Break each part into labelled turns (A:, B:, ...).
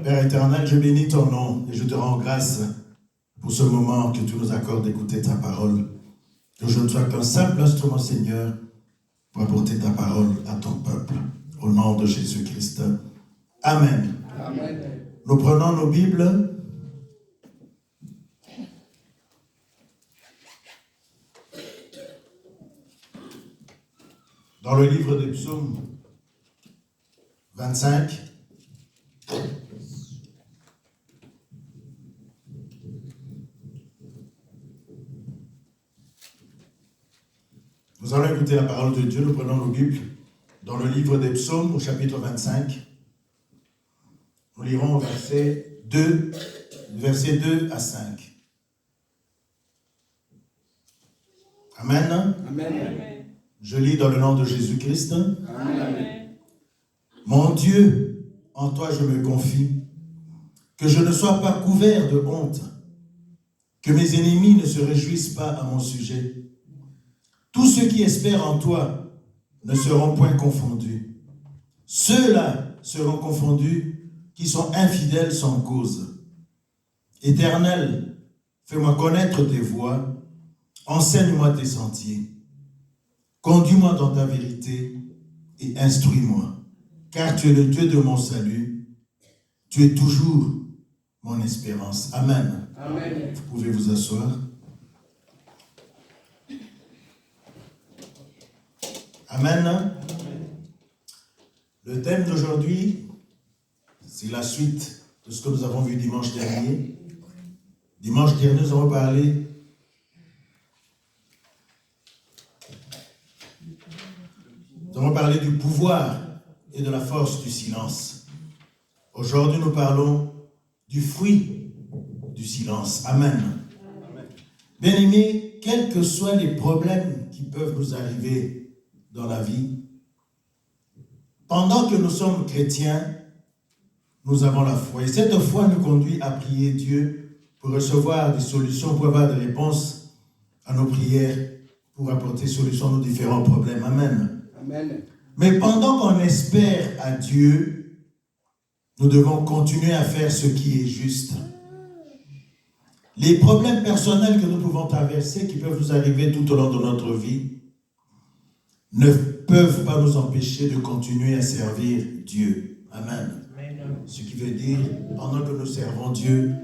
A: Père éternel, je bénis ton nom et je te rends grâce pour ce moment que tu nous accordes d'écouter ta parole. Que je ne sois qu'un simple instrument, Seigneur, pour apporter ta parole à ton peuple. Au nom de Jésus-Christ. Amen.
B: Amen.
A: Nous prenons nos Bibles. Dans le livre des Psaumes 25. Nous allons écouter la parole de Dieu. Nous prenons nos Bibles dans le livre des Psaumes au chapitre 25. Nous lirons verset 2 à 5. Amen.
B: Amen.
A: Je lis dans le nom de Jésus-Christ.
B: Amen.
A: Mon Dieu, en toi je me confie, que je ne sois pas couvert de honte, que mes ennemis ne se réjouissent pas à mon sujet. Tous ceux qui espèrent en toi ne seront point confondus. Ceux-là seront confondus qui sont infidèles sans cause. Éternel, fais-moi connaître tes voies, enseigne-moi tes sentiers. Conduis-moi dans ta vérité et instruis-moi, car tu es le Dieu de mon salut. Tu es toujours mon espérance. Amen.
B: Amen.
A: Vous pouvez vous asseoir. Amen. Le thème d'aujourd'hui, c'est la suite de ce que nous avons vu dimanche dernier. Dimanche dernier, nous avons parlé du pouvoir et de la force du silence. Aujourd'hui, nous parlons du fruit du silence. Amen. Bien-aimés, quels que soient les problèmes qui peuvent nous arriver dans la vie, pendant que nous sommes chrétiens, nous avons la foi. Et cette foi nous conduit à prier Dieu pour recevoir des solutions, pour avoir des réponses à nos prières, pour apporter solution à nos différents problèmes. Amen.
B: Amen.
A: Mais pendant qu'on espère à Dieu, nous devons continuer à faire ce qui est juste. Les problèmes personnels que nous pouvons traverser, qui peuvent nous arriver tout au long de notre vie, ne peuvent pas nous empêcher de continuer à servir Dieu. Amen. Amen. Ce qui veut dire, pendant que nous servons Dieu,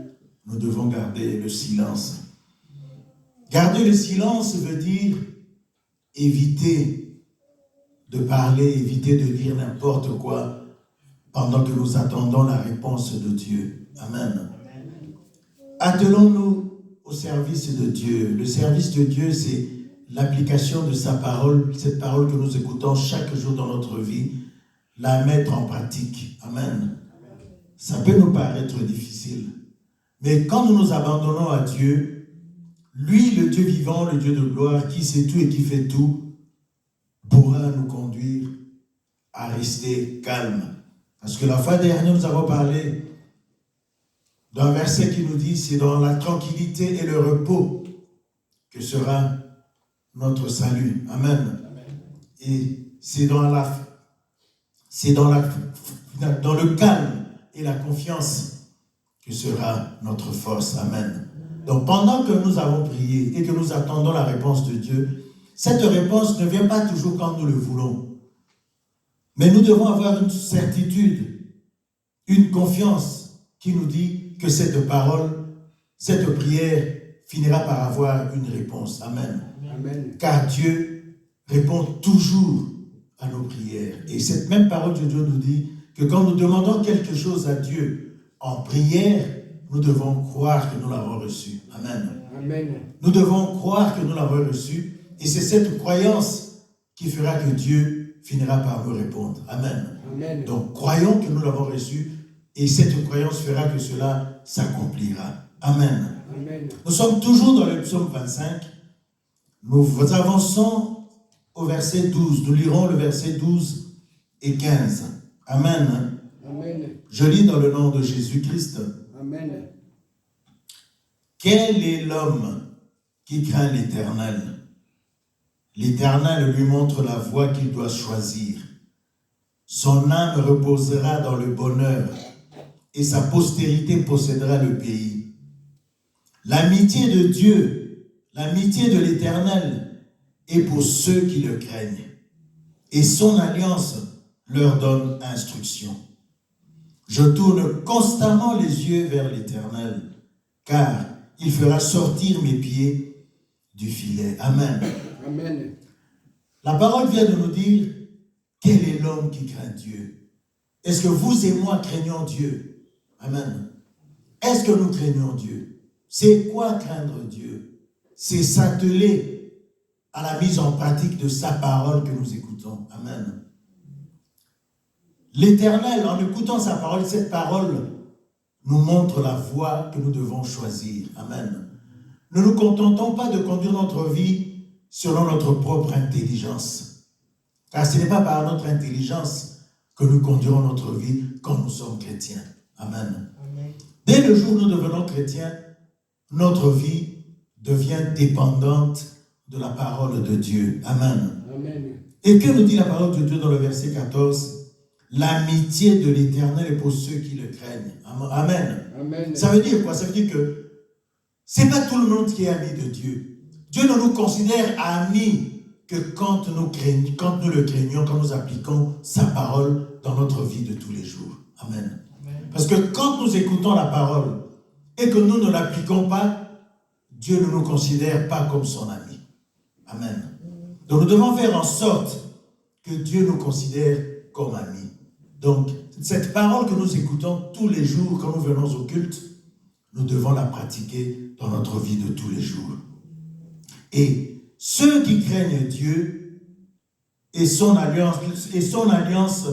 A: nous devons garder le silence. Garder le silence veut dire éviter de parler, éviter de dire n'importe quoi pendant que nous attendons la réponse de Dieu. Amen. Attelons-nous au service de Dieu. Le service de Dieu, c'est l'application de sa parole, cette parole que nous écoutons chaque jour dans notre vie, la mettre en pratique. Amen. Ça peut nous paraître difficile, mais quand nous nous abandonnons à Dieu, lui, le Dieu vivant, le Dieu de gloire, qui sait tout et qui fait tout, pourra nous conduire à rester calme. Parce que la fois dernière, nous avons parlé d'un verset qui nous dit, c'est dans la tranquillité et le repos que sera notre salut. Amen. Et c'est dans le calme et la confiance que sera notre force. Amen. Donc pendant que nous avons prié et que nous attendons la réponse de Dieu, cette réponse ne vient pas toujours quand nous le voulons. Mais nous devons avoir une certitude, une confiance qui nous dit que cette parole, cette prière finira par avoir une réponse. Amen.
B: Amen.
A: Car Dieu répond toujours à nos prières. Et cette même parole de Dieu nous dit que quand nous demandons quelque chose à Dieu en prière, nous devons croire que nous l'avons reçu. Amen.
B: Amen.
A: Nous devons croire que nous l'avons reçu. Et c'est cette croyance qui fera que Dieu finira par nous répondre. Amen.
B: Amen.
A: Donc, croyons que nous l'avons reçu et cette croyance fera que cela s'accomplira. Amen.
B: Amen.
A: Nous sommes toujours dans le psaume 25. Nous avançons au verset 12. Nous lirons le verset 12 et 15. Amen.
B: Amen.
A: Je lis dans le nom de Jésus-Christ.
B: Amen.
A: Quel est l'homme qui craint l'Éternel? L'Éternel lui montre la voie qu'il doit choisir. Son âme reposera dans le bonheur. et sa postérité possédera le pays. L'amitié de Dieu, l'amitié de l'Éternel est pour ceux qui le craignent, et son alliance leur donne instruction. Je tourne constamment les yeux vers l'Éternel, car il fera sortir mes pieds du filet. Amen.
B: Amen.
A: La parole vient de nous dire, quel est l'homme qui craint Dieu? Est-ce que vous et moi craignons Dieu? Amen. Est-ce que nous craignons Dieu? C'est quoi craindre Dieu? C'est s'atteler à la mise en pratique de sa parole que nous écoutons. Amen. L'Éternel, en écoutant sa parole, cette parole nous montre la voie que nous devons choisir. Amen. Ne nous contentons pas de conduire notre vie selon notre propre intelligence. Car ce n'est pas par notre intelligence que nous conduirons notre vie quand nous sommes chrétiens. Amen. Amen. Dès le jour où nous devenons chrétiens, notre vie devient dépendante de la parole de Dieu. Amen. Amen. Et que nous dit la parole de Dieu dans le verset 14? L'amitié de l'Éternel est pour ceux qui le craignent. Amen. Amen. Ça veut dire quoi? Ça veut dire que ce n'est pas tout le monde qui est ami de Dieu. Dieu ne nous considère amis que quand nous le craignons, quand nous appliquons sa parole dans notre vie de tous les jours. Amen. Amen. Parce que quand nous écoutons la parole et que nous ne l'appliquons pas, Dieu ne nous considère pas comme son ami. Amen. Donc nous devons faire en sorte que Dieu nous considère comme amis. Donc, cette parole que nous écoutons tous les jours quand nous venons au culte, nous devons la pratiquer dans notre vie de tous les jours. Et ceux qui craignent Dieu et son alliance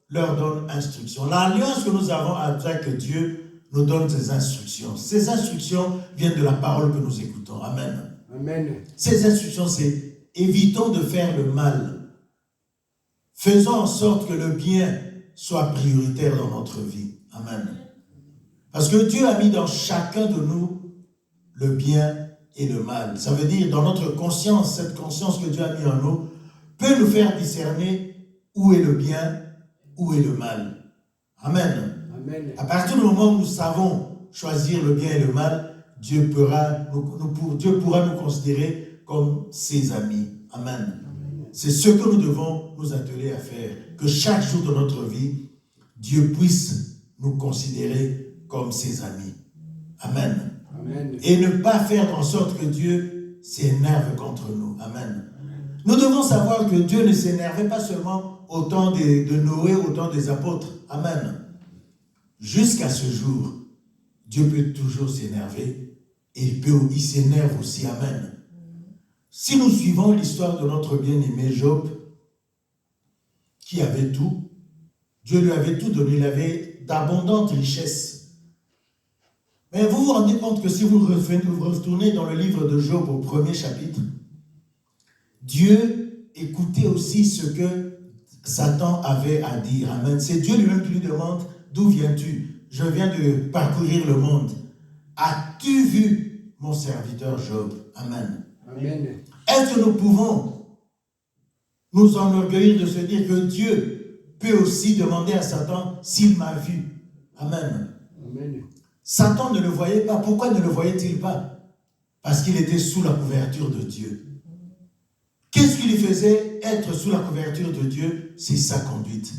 A: leur donne instruction. L'alliance que nous avons avec Dieu nous donne ses instructions. Ces instructions viennent de la parole que nous écoutons. Amen. Amen. Ces instructions, c'est évitons de faire le mal. Faisons en sorte que le bien soit prioritaire dans notre vie. Amen. Parce que Dieu a mis dans chacun de nous le bien et le mal. Ça veut dire, dans notre conscience, cette conscience que Dieu a mis en nous, peut nous faire discerner où est le bien, où est le mal. Amen. Amen. À partir du moment où nous savons choisir le bien et le mal, Dieu pourra nous considérer comme ses amis. Amen. C'est ce que nous devons nous atteler à faire. Que chaque jour de notre vie, Dieu puisse nous considérer comme ses amis. Amen. Amen. Et ne pas faire en sorte que Dieu s'énerve contre nous. Amen. Nous devons savoir que Dieu ne s'énervait pas seulement au temps de Noé, au temps des apôtres. Amen. Jusqu'à ce jour, Dieu peut toujours s'énerver et il s'énerve aussi. Amen. Si nous suivons l'histoire de notre bien-aimé Job, qui avait tout, Dieu lui avait tout donné, il avait d'abondantes richesses. Mais vous vous rendez compte que si vous retournez dans le livre de Job au premier chapitre, Dieu écoutait aussi ce que Satan avait à dire. Amen. C'est Dieu lui-même qui lui demande, d'où viens-tu? Je viens de parcourir le monde. As-tu vu mon serviteur Job? Amen. Amen. Est-ce que nous pouvons nous enorgueillir de se dire que Dieu peut aussi demander à Satan s'il m'a vu? Amen. Amen. Satan ne le voyait pas. Pourquoi ne le voyait-il pas? Parce qu'il était sous la couverture de Dieu. Qu'est-ce qui lui faisait être sous la couverture de Dieu? C'est sa conduite.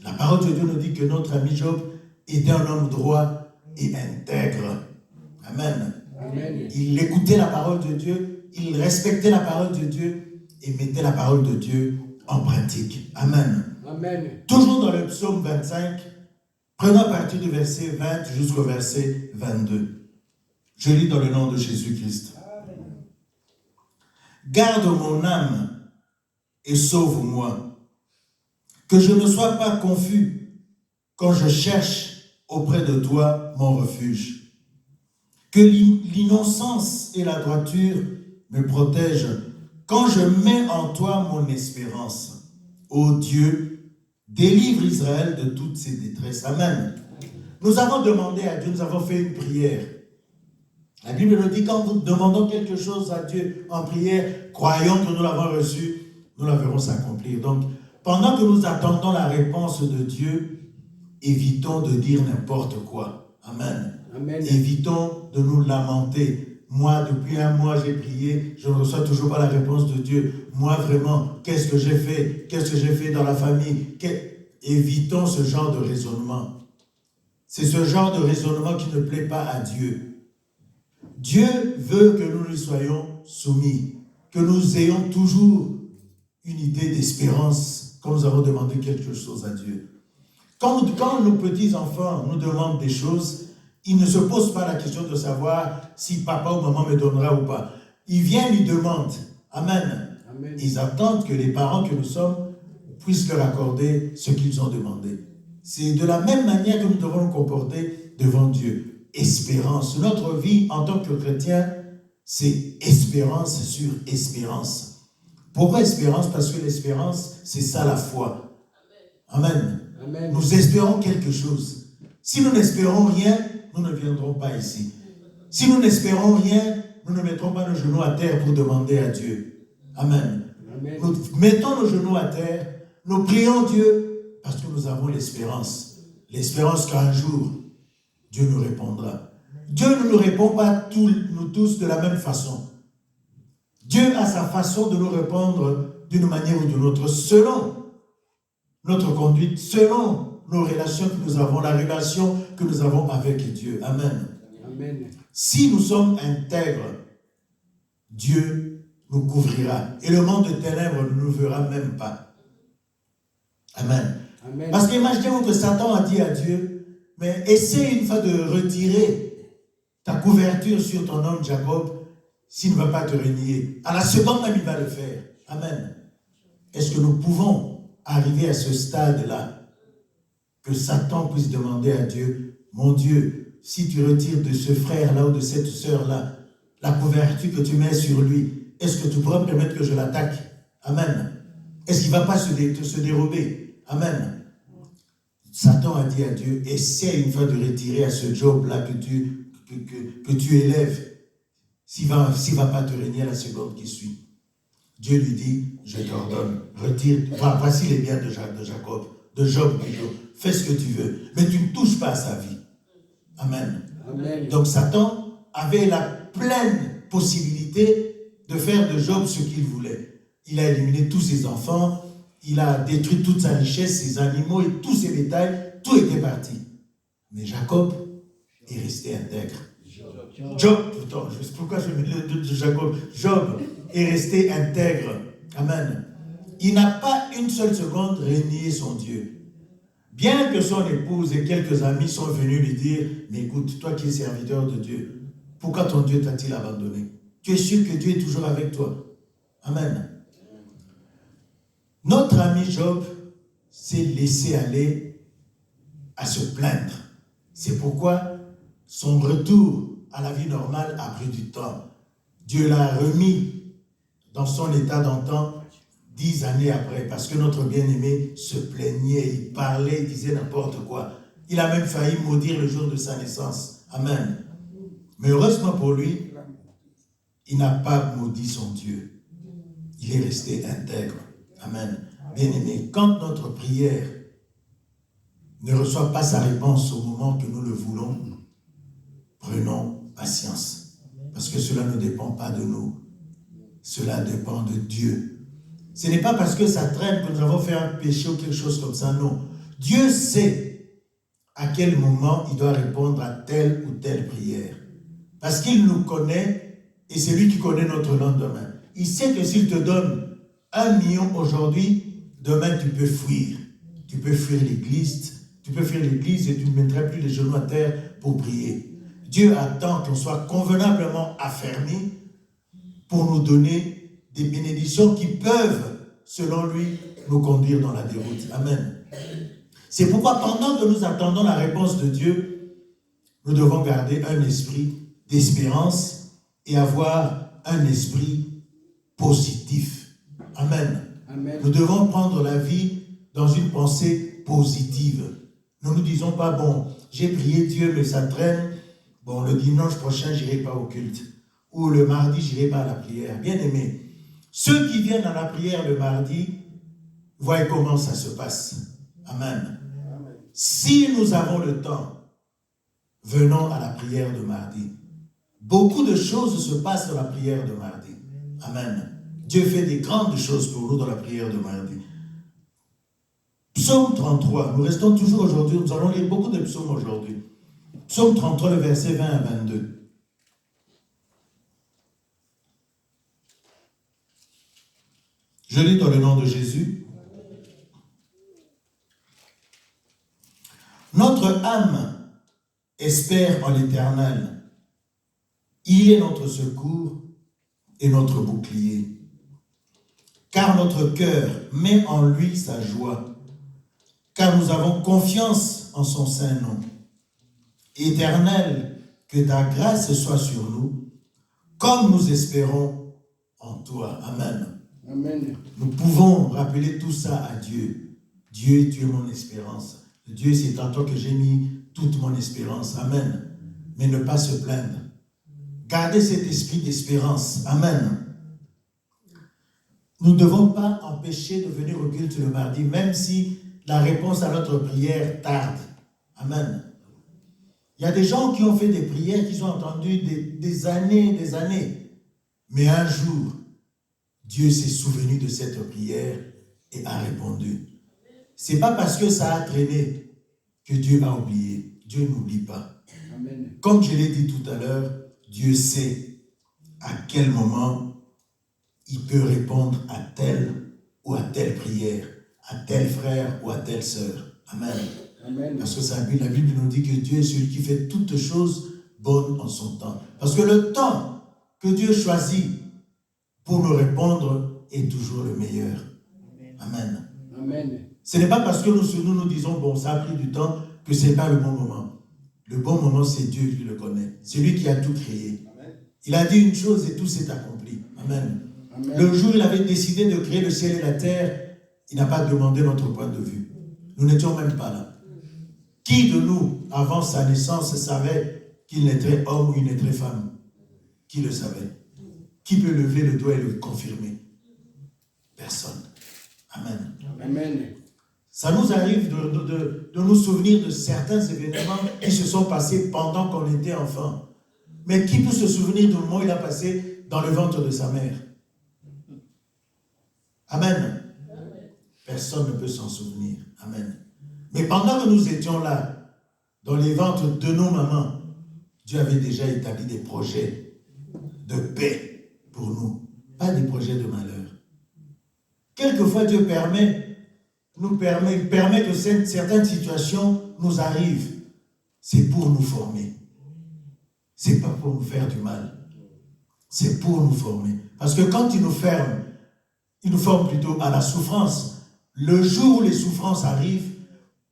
A: La parole de Dieu nous dit que notre ami Job était un homme droit et intègre. Amen. Amen. Il écoutait la parole de Dieu, il respectait la parole de Dieu et mettait la parole de Dieu en pratique. Amen. Amen. Toujours dans le psaume 25, prenons à partir du verset 20 jusqu'au verset 22. Je lis dans le nom de Jésus-Christ. Garde mon âme et sauve-moi, que je ne sois pas confus quand je cherche auprès de toi mon refuge. Que l'innocence et la droiture me protègent quand je mets en toi mon espérance. Ô Dieu, délivre Israël de toutes ses détresses. Amen. Nous avons demandé à Dieu, nous avons fait une prière. La Bible nous dit, quand nous demandons quelque chose à Dieu en prière, croyons que nous l'avons reçu, nous la verrons s'accomplir. Donc, pendant que nous attendons la réponse de Dieu, évitons de dire n'importe quoi. Amen.
B: Amen.
A: Évitons de nous lamenter. Moi, depuis un mois, j'ai prié, je ne reçois toujours pas la réponse de Dieu. Moi, vraiment, qu'est-ce que j'ai fait? Qu'est-ce que j'ai fait dans la famille? Évitons ce genre de raisonnement. C'est ce genre de raisonnement qui ne plaît pas à Dieu. Dieu veut que nous lui soyons soumis, que nous ayons toujours une idée d'espérance quand nous avons demandé quelque chose à Dieu. Quand nos petits-enfants nous demandent des choses, ils ne se posent pas la question de savoir si papa ou maman me donnera ou pas. Ils viennent, ils demandent. Amen.
B: Amen.
A: Ils attendent que les parents que nous sommes puissent leur accorder ce qu'ils ont demandé. C'est de la même manière que nous devons nous comporter devant Dieu. Espérance. Notre vie en tant que chrétien, c'est espérance sur espérance. Pourquoi espérance? Parce que l'espérance, c'est ça la foi. Amen.
B: Amen.
A: Nous espérons quelque chose. Si nous n'espérons rien, nous ne viendrons pas ici. Si nous n'espérons rien, nous ne mettrons pas nos genoux à terre pour demander à Dieu. Amen.
B: Amen.
A: Nous mettons nos genoux à terre, nous prions Dieu parce que nous avons l'espérance. L'espérance qu'un jour, Dieu nous répondra. Dieu ne nous répond pas nous tous de la même façon. Dieu a sa façon de nous répondre d'une manière ou d'une autre, selon notre conduite, selon nos relations que nous avons, la relation que nous avons avec Dieu. Amen.
B: Amen.
A: Si nous sommes intègres, Dieu nous couvrira. Et le monde de ténèbres ne nous verra même pas. Amen.
B: Amen.
A: Parce qu'imaginez-vous que Satan a dit à Dieu, mais essaie une fois de retirer ta couverture sur ton homme Jacob, s'il ne va pas te renier. À la seconde même, il va le faire. Amen. Est-ce que nous pouvons arriver à ce stade-là, que Satan puisse demander à Dieu, mon Dieu, si tu retires de ce frère-là ou de cette sœur-là, la couverture que tu mets sur lui, est-ce que tu pourras me permettre que je l'attaque? Amen. Est-ce qu'il ne va pas se dérober? Amen. Satan a dit à Dieu, essaie une fois de retirer à ce Job-là que tu élèves, s'il ne va pas te régner à la seconde qui suit. Dieu lui dit, je t'ordonne, retire, voici les biens de Jacob, de Job plutôt, fais ce que tu veux, mais tu ne touches pas à sa vie. Amen.
B: Amen.
A: Donc Satan avait la pleine possibilité de faire de Job ce qu'il voulait. Il a éliminé tous ses enfants, il a détruit toute sa richesse, ses animaux et tous ses bétails, tout était parti. Mais Jacob est resté intègre. Pourquoi je mets le de Jacob? Job est resté intègre. Amen. Il n'a pas une seule seconde renié son Dieu. Bien que son épouse et quelques amis sont venus lui dire, mais écoute, toi qui es serviteur de Dieu, pourquoi ton Dieu t'a-t-il abandonné? Tu es sûr que Dieu est toujours avec toi. Amen. Notre ami Job s'est laissé aller à se plaindre. C'est pourquoi son retour à la vie normale a pris du temps. Dieu l'a remis dans son état d'antan 10 années après, parce que notre bien-aimé se plaignait, il parlait, il disait n'importe quoi. Il a même failli maudire le jour de sa naissance. Amen. Mais heureusement pour lui, il n'a pas maudit son Dieu. Il est resté intègre. Amen. Bien-aimé, quand notre prière ne reçoit pas sa réponse au moment que nous le voulons, prenons patience. Parce que cela ne dépend pas de nous. Cela dépend de Dieu. Ce n'est pas parce que ça traîne que nous avons fait un péché ou quelque chose comme ça, non. Dieu sait à quel moment il doit répondre à telle ou telle prière. Parce qu'il nous connaît et c'est lui qui connaît notre lendemain. Il sait que s'il te donne 1 million aujourd'hui, demain tu peux fuir. Tu peux fuir l'église. Tu peux fuir l'église et tu ne mettras plus les genoux à terre pour prier. Dieu attend qu'on soit convenablement affermis pour nous donner des bénédictions qui peuvent, selon lui, nous conduire dans la déroute. Amen. C'est pourquoi pendant que nous attendons la réponse de Dieu, nous devons garder un esprit d'espérance et avoir un esprit positif. Amen.
B: Amen.
A: Nous devons prendre la vie dans une pensée positive. Nous ne nous disons pas, bon, j'ai prié Dieu, mais ça traîne. Bon, le dimanche prochain, je n'irai pas au culte. Ou le mardi, je n'irai pas à la prière. Bien aimé, ceux qui viennent à la prière le mardi, voyez comment ça se passe. Amen. si nous avons le temps, venons à la prière de mardi. Beaucoup de choses se passent dans la prière de mardi. Amen. Dieu fait des grandes choses pour nous dans la prière de mardi. Psaume 33, nous restons toujours aujourd'hui, nous allons lire beaucoup de psaumes aujourd'hui. Psaume 33, le verset 20 à 22. Je lis dans le nom de Jésus. Notre âme espère en l'Éternel. Il est notre secours et notre bouclier. Car notre cœur met en lui sa joie. Car nous avons confiance en son saint nom. Éternel, que ta grâce soit sur nous, comme nous espérons en toi. Amen.
B: Amen.
A: Nous pouvons rappeler tout ça à Dieu. Dieu, tu es mon espérance. Dieu, c'est en toi que j'ai mis toute mon espérance. Amen. Mais ne pas se plaindre. Gardez cet esprit d'espérance. Amen. Nous ne devons pas empêcher de venir au culte le mardi, même si la réponse à notre prière tarde. Amen. Il y a des gens qui ont fait des prières qu'ils ont entendues des années. Mais un jour, Dieu s'est souvenu de cette prière et a répondu. Ce n'est pas parce que ça a traîné que Dieu a oublié. Dieu n'oublie pas.
B: Amen.
A: Comme je l'ai dit tout à l'heure, Dieu sait à quel moment il peut répondre à telle ou à telle prière, à tel frère ou à telle sœur. Amen.
B: Amen.
A: Parce que la Bible nous dit que Dieu est celui qui fait toutes choses bonnes en son temps. Parce que le temps que Dieu choisit pour nous répondre est toujours le meilleur. Amen.
B: Amen.
A: Ce n'est pas parce que nous disons, bon, ça a pris du temps, que ce n'est pas le bon moment. Le bon moment, c'est Dieu qui le connaît. C'est lui qui a tout créé. Amen. Il a dit une chose et tout s'est accompli. Amen. Amen. Le jour où il avait décidé de créer le ciel et la terre, il n'a pas demandé notre point de vue. Nous n'étions même pas là. Qui de nous, avant sa naissance, savait qu'il naîtrait homme ou il naîtrait femme? Qui le savait? Qui peut lever le doigt et le confirmer? Personne. Amen.
B: Amen.
A: Ça nous arrive de nous souvenir de certains événements qui se sont passés pendant qu'on était enfant. Mais qui peut se souvenir du moment où il a passé dans le ventre de sa mère? Amen. Personne ne peut s'en souvenir. Amen. Mais pendant que nous étions là, dans les ventres de nos mamans, Dieu avait déjà établi des projets de paix pour nous, pas des projets de malheur. Quelquefois, Dieu permet que certaines situations nous arrivent. C'est pour nous former. C'est pas pour nous faire du mal. C'est pour nous former. Parce que quand il nous forme plutôt à la souffrance. Le jour où les souffrances arrivent,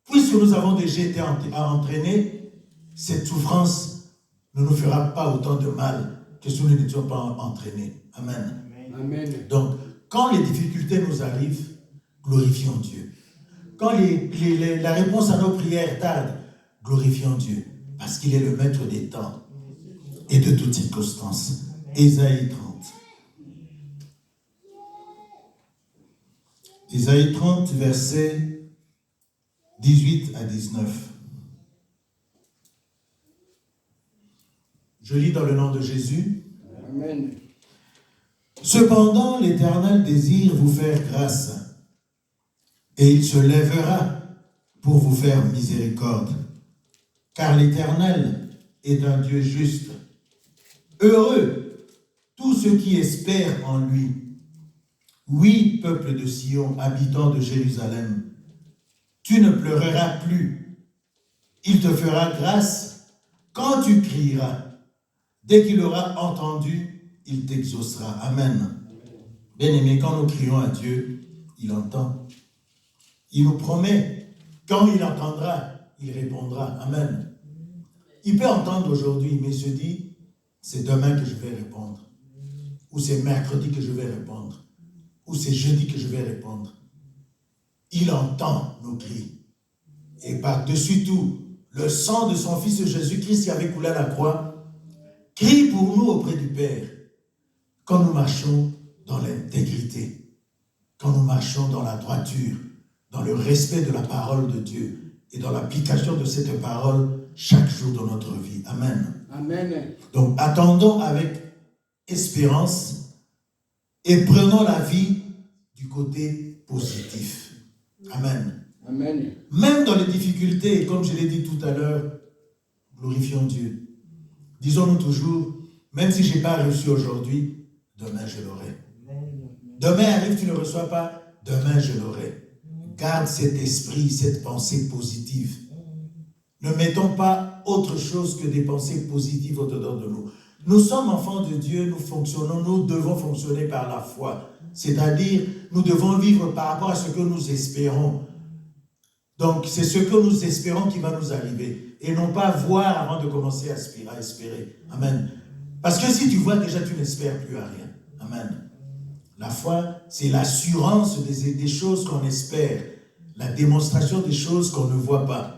A: puisque nous avons déjà été entraînés, cette souffrance ne nous fera pas autant de mal que si nous n'étions pas entraînés. Amen.
B: Amen.
A: Donc, quand les difficultés nous arrivent, glorifions Dieu. Quand la réponse à nos prières tarde, glorifions Dieu. Parce qu'il est le maître des temps et de toutes circonstances. Ésaïe 30. Ésaïe 30, versets 18 à 19. Je lis dans le nom de Jésus.
B: Amen.
A: Cependant, l'Éternel désire vous faire grâce, et il se lèvera pour vous faire miséricorde. Car l'Éternel est un Dieu juste. Heureux tous ceux qui espèrent en lui. Oui, peuple de Sion, habitants de Jérusalem, tu ne pleureras plus. Il te fera grâce quand tu crieras. Dès qu'il aura entendu, il t'exaucera. Amen. Bien-aimés, quand nous crions à Dieu, il entend. Il nous promet, quand il entendra, il répondra. Amen. Il peut entendre aujourd'hui, mais se dit, c'est demain que je vais répondre. Ou c'est mercredi que je vais répondre. Ou c'est jeudi que je vais répondre. Il entend nos cris. Et par-dessus tout, le sang de son Fils Jésus-Christ qui avait coulé à la croix, crie pour nous auprès du Père. Quand nous marchons dans l'intégrité, quand nous marchons dans la droiture, dans le respect de la parole de Dieu et dans l'application de cette parole chaque jour de notre vie. Amen.
B: Amen.
A: Donc, attendons avec espérance et prenons la vie du côté positif. Amen.
B: Amen.
A: Même dans les difficultés, comme je l'ai dit tout à l'heure, glorifions Dieu. Disons-nous toujours, même si je n'ai pas reçu aujourd'hui, demain je l'aurai. Demain arrive, tu ne reçois pas, demain je l'aurai. Garde cet esprit, cette pensée positive. Ne mettons pas autre chose que des pensées positives au-dedans de nous. Nous sommes enfants de Dieu, nous devons fonctionner par la foi. C'est-à-dire, nous devons vivre par rapport à ce que nous espérons. Donc, c'est ce que nous espérons qui va nous arriver. Et non pas voir avant de commencer à espérer. Amen. Parce que si tu vois déjà, tu n'espères plus à rien. Amen. La foi, c'est l'assurance des choses qu'on espère. La démonstration des choses qu'on ne voit pas.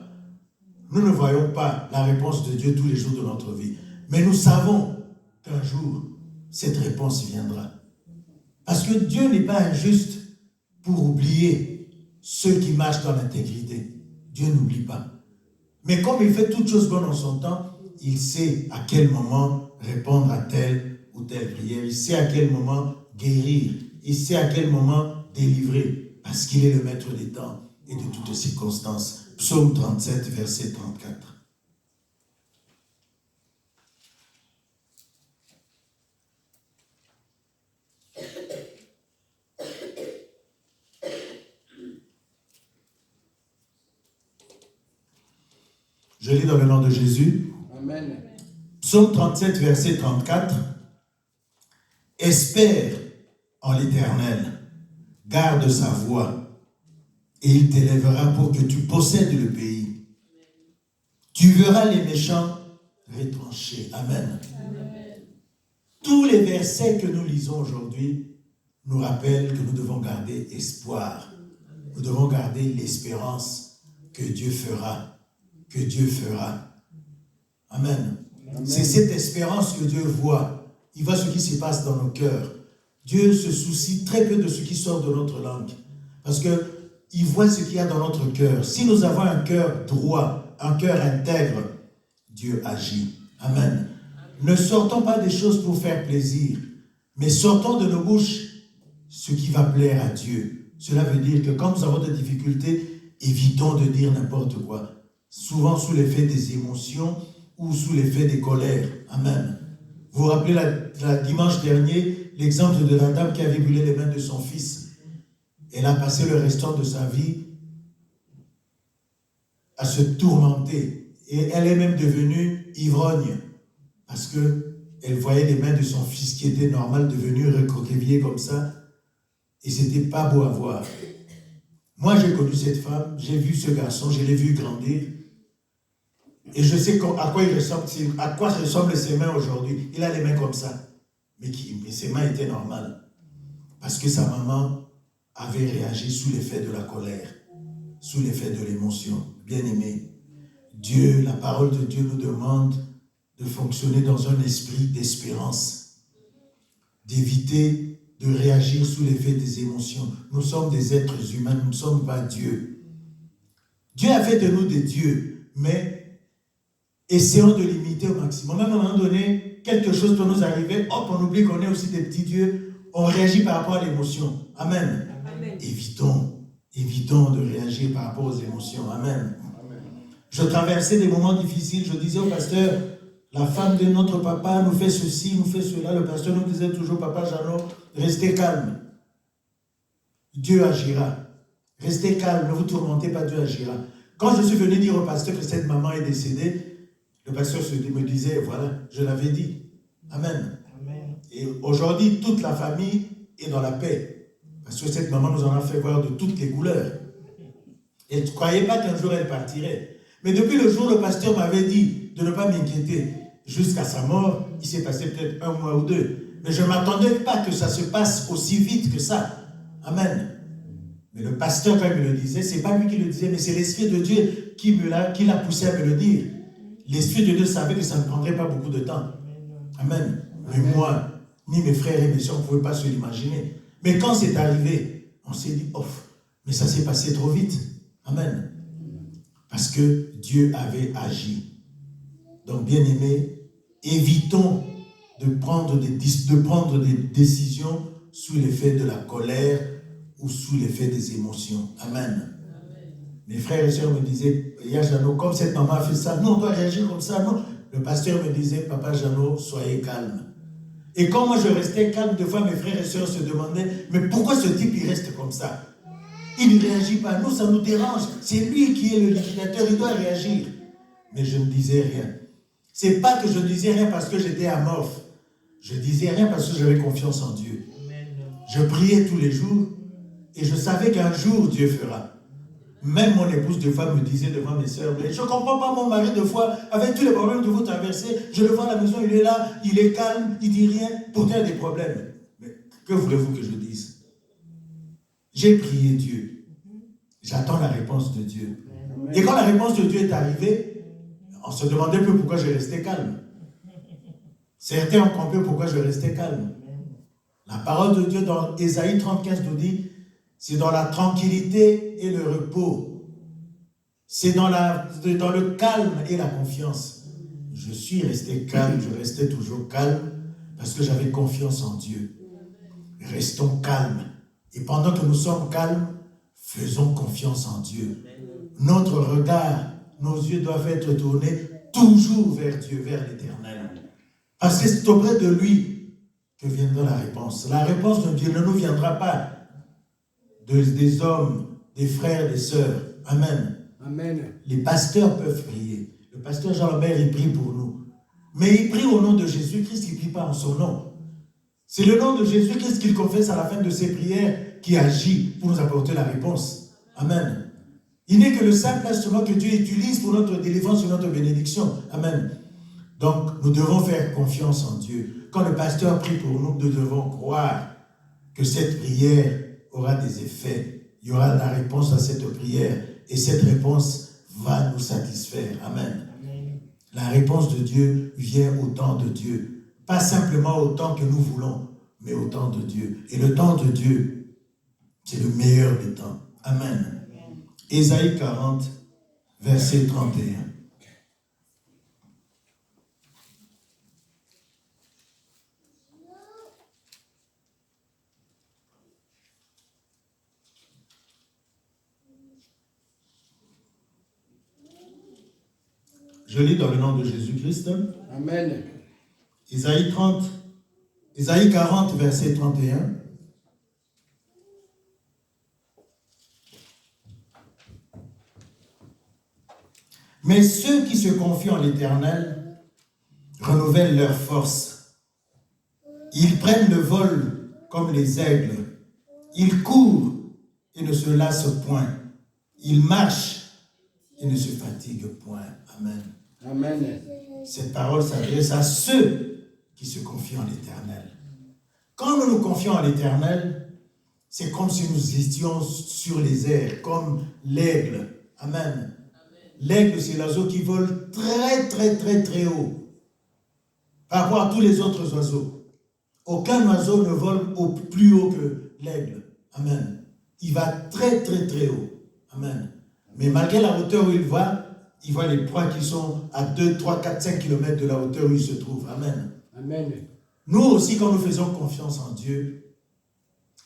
A: Nous ne voyons pas la réponse de Dieu tous les jours de notre vie. Mais nous savons qu'un jour, cette réponse viendra. Parce que Dieu n'est pas injuste pour oublier ceux qui marchent dans l'intégrité. Dieu n'oublie pas. Mais comme il fait toutes choses bonnes en son temps, il sait à quel moment répondre à telle ou telle prière. Il sait à quel moment guérir. Il sait à quel moment délivrer. Parce qu'il est le maître des temps et de toutes circonstances. Psaume 37, verset 34. Je lis dans le nom de Jésus.
B: Amen.
A: Psaume 37, verset 34. Espère en l'Éternel, garde sa voie, et il t'élèvera pour que tu possèdes le pays. Tu verras les méchants retranchés. Amen. Amen. Tous les versets que nous lisons aujourd'hui nous rappellent que nous devons garder espoir. Nous devons garder l'espérance que Dieu fera. Que Dieu fera. Amen. Amen. C'est cette espérance que Dieu voit. Il voit ce qui se passe dans nos cœurs. Dieu se soucie très peu de ce qui sort de notre langue. Parce qu'il voit ce qu'il y a dans notre cœur. Si nous avons un cœur droit, un cœur intègre, Dieu agit. Amen. Ne sortons pas des choses pour faire plaisir, mais sortons de nos bouches ce qui va plaire à Dieu. Cela veut dire que quand nous avons des difficultés, évitons de dire n'importe quoi. Souvent sous l'effet des émotions ou sous l'effet des colères. Amen. Vous vous rappelez dimanche dernier, l'exemple de la dame qui avait brûlé les mains de son fils. Elle a passé le restant de sa vie à se tourmenter. Et elle est même devenue ivrogne. Parce qu'elle voyait les mains de son fils qui étaient normales devenues recroquevillées comme ça. Et c'était pas beau à voir. Moi, j'ai connu cette femme, j'ai vu ce garçon, je l'ai vu grandir. Et je sais à quoi ressemblent ses mains aujourd'hui. Il a les mains comme ça. Mais ses mains étaient normales. Parce que sa maman avait réagi sous l'effet de la colère, sous l'effet de l'émotion. Bien-aimé, Dieu, la parole de Dieu nous demande de fonctionner dans un esprit d'espérance, d'éviter de réagir sous l'effet des émotions. Nous sommes des êtres humains, nous ne sommes pas Dieu. Dieu a fait de nous des dieux, mais essayons de l'imiter au maximum. Même à un moment donné, quelque chose peut nous arriver, hop, on oublie qu'on est aussi des petits dieux, on réagit par rapport à l'émotion. Amen. Amen. Évitons de réagir par rapport aux émotions. Amen. Amen. Je traversais des moments difficiles, je disais au pasteur, la femme de notre papa nous fait ceci, nous fait cela. Le pasteur nous disait toujours, papa Jeannot, restez calme. Dieu agira. Restez calme, ne vous tourmentez pas, Dieu agira. Quand je suis venu dire au pasteur que cette maman est décédée, le pasteur me disait, voilà, je l'avais dit. Amen. Amen. Et aujourd'hui, toute la famille est dans la paix. Parce que cette maman nous en a fait voir de toutes les couleurs. Elle ne croyait pas qu'un jour elle partirait. Mais depuis le jour où le pasteur m'avait dit de ne pas m'inquiéter, jusqu'à sa mort, il s'est passé peut-être 1 mois ou 2. Mais je ne m'attendais pas que ça se passe aussi vite que ça. Amen. Mais le pasteur, quand il me le disait, ce n'est pas lui qui le disait, mais c'est l'Esprit de Dieu qui l'a poussé à me le dire. L'Esprit de Dieu savait que ça ne prendrait pas beaucoup de temps. Amen. Mais moi, ni mes frères et mes soeurs, on ne pouvait pas se l'imaginer. Mais quand c'est arrivé, on s'est dit, off, mais ça s'est passé trop vite. Amen. Parce que Dieu avait agi. Donc, bien aimés, évitons de prendre des décisions sous l'effet de la colère ou sous l'effet des émotions. Amen. Mes frères et sœurs me disaient, hier Jeannot, comme cette maman a fait ça, nous on doit réagir comme ça, non. Le pasteur me disait, papa Jeannot, soyez calme. Et quand moi je restais calme, des fois mes frères et sœurs se demandaient, mais pourquoi ce type il reste comme ça? Il ne réagit pas, nous ça nous dérange, c'est lui qui est le liquidateur, il doit réagir. Mais je ne disais rien. C'est pas que je ne disais rien parce que j'étais amorphe. Je disais rien parce que j'avais confiance en Dieu. Je priais tous les jours et je savais qu'un jour Dieu fera. Même mon épouse, des fois, me disait devant mes sœurs, je ne comprends pas mon mari, des fois, avec tous les problèmes que vous traversez, je le vois à la maison, il est là, il est calme, il ne dit rien, pourtant il y a des problèmes. Mais que voulez-vous que je dise? J'ai prié Dieu. J'attends la réponse de Dieu. Et quand la réponse de Dieu est arrivée, on se demandait un peu pourquoi je restais calme. Certains ont compris pourquoi je restais calme. La parole de Dieu dans Ésaïe 35 nous dit, c'est dans la tranquillité et le repos. C'est dans le calme et la confiance. Je suis resté calme, je restais toujours calme parce que j'avais confiance en Dieu. Restons calmes. Et pendant que nous sommes calmes, faisons confiance en Dieu. Notre regard, nos yeux doivent être tournés toujours vers Dieu, vers l'Éternel. Parce que c'est auprès de lui que viendra la réponse. La réponse de Dieu ne nous viendra pas des hommes, des frères, des sœurs. Amen.
B: Amen.
A: Les pasteurs peuvent prier. Le pasteur Jean-Lambert, il prie pour nous. Mais il prie au nom de Jésus-Christ, il ne prie pas en son nom. C'est le nom de Jésus-Christ qu'il confesse à la fin de ses prières qui agit pour nous apporter la réponse. Amen. Il n'est que le simple instrument que Dieu utilise pour notre délivrance et notre bénédiction. Amen. Donc, nous devons faire confiance en Dieu. Quand le pasteur prie pour nous, nous devons croire que cette prière aura des effets. Il y aura la réponse à cette prière et cette réponse va nous satisfaire. Amen. Amen. La réponse de Dieu vient au temps de Dieu. Pas simplement au temps que nous voulons, mais au temps de Dieu. Et le temps de Dieu, c'est le meilleur des temps. Amen. Amen. Ésaïe 40, verset 31. Je lis dans le nom de Jésus-Christ.
B: Amen.
A: Ésaïe 40, verset 31. Mais ceux qui se confient en l'Éternel renouvellent leur force. Ils prennent le vol comme les aigles. Ils courent et ne se lassent point. Ils marchent et ne se fatiguent point. Amen.
B: Amen.
A: Cette parole s'adresse à ceux qui se confient en l'Éternel. Quand nous nous confions en l'Éternel, c'est comme si nous étions sur les airs, comme l'aigle. Amen. L'aigle, c'est l'oiseau qui vole très, très, très, très haut par rapport à tous les autres oiseaux. Aucun oiseau ne vole au plus haut que l'aigle. Amen. Il va très, très, très haut. Amen. Mais malgré la hauteur où il voit les proies qui sont à 2, 3, 4, 5 km de la hauteur où il se trouve. Amen.
B: Amen.
A: Nous aussi, quand nous faisons confiance en Dieu,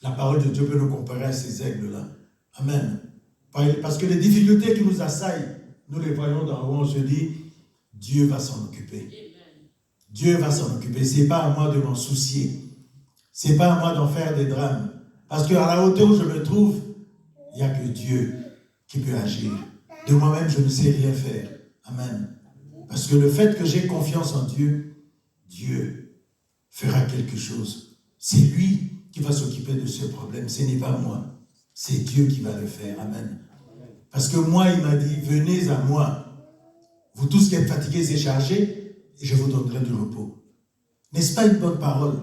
A: la parole de Dieu peut nous comparer à ces aigles-là. Amen. Parce que les difficultés qui nous assaillent, nous les voyons d'en haut, on se dit, Dieu va s'en occuper. Dieu va s'en occuper. Ce n'est pas à moi de m'en soucier. Ce n'est pas à moi d'en faire des drames. Parce qu'à la hauteur où je me trouve, il n'y a que Dieu qui peut agir. De moi-même, je ne sais rien faire. Amen. Parce que le fait que j'ai confiance en Dieu, Dieu fera quelque chose. C'est lui qui va s'occuper de ce problème. Ce n'est pas moi. C'est Dieu qui va le faire. Amen. Parce que moi, il m'a dit, venez à moi, vous tous qui êtes fatigués et chargés, et je vous donnerai du repos. N'est-ce pas une bonne parole?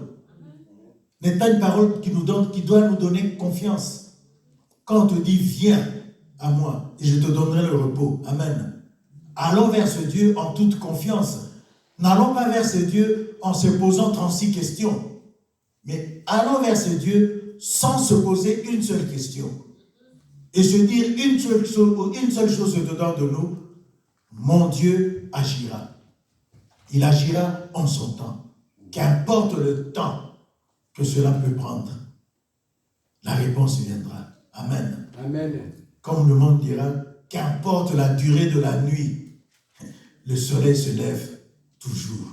A: N'est-ce pas une parole qui doit nous donner confiance? Quand on te dit, viens à moi, et je te donnerai le repos. Amen. Allons vers ce Dieu en toute confiance. N'allons pas vers ce Dieu en se posant 36 questions. Mais allons vers ce Dieu sans se poser une seule question. et se dire une seule chose dedans de nous, mon Dieu agira. Il agira en son temps. Qu'importe le temps que cela peut prendre, la réponse viendra. Amen.
B: Amen.
A: Comme le monde dira, qu'importe la durée de la nuit, le soleil se lève toujours.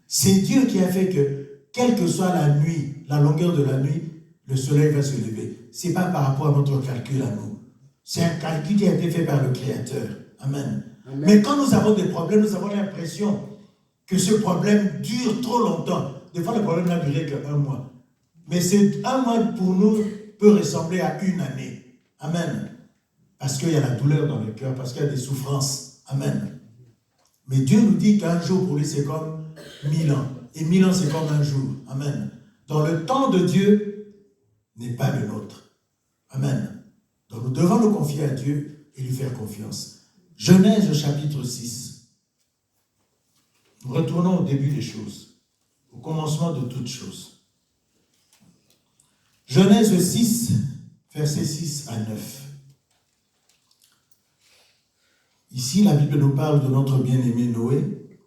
A: C'est Dieu qui a fait que, quelle que soit la nuit, la longueur de la nuit, le soleil va se lever. Ce n'est pas par rapport à notre calcul à nous. C'est un calcul qui a été fait par le Créateur. Amen.
B: Amen.
A: Mais quand nous avons des problèmes, nous avons l'impression que ce problème dure trop longtemps. Des fois, le problème n'a duré qu'un mois. Mais c'est un mois pour nous peut ressembler à une année. Amen. Parce qu'il y a la douleur dans le cœur, parce qu'il y a des souffrances. Amen. Mais Dieu nous dit qu'un jour pour lui, c'est comme 1000 ans. Et 1000 ans, c'est comme un jour. Amen. Dans le temps de Dieu n'est pas le nôtre. Amen. Donc nous devons nous confier à Dieu et lui faire confiance. Genèse chapitre 6. Nous retournons au début des choses, au commencement de toutes choses. Genèse 6, versets 6 à 9. Ici, la Bible nous parle de notre bien-aimé Noé,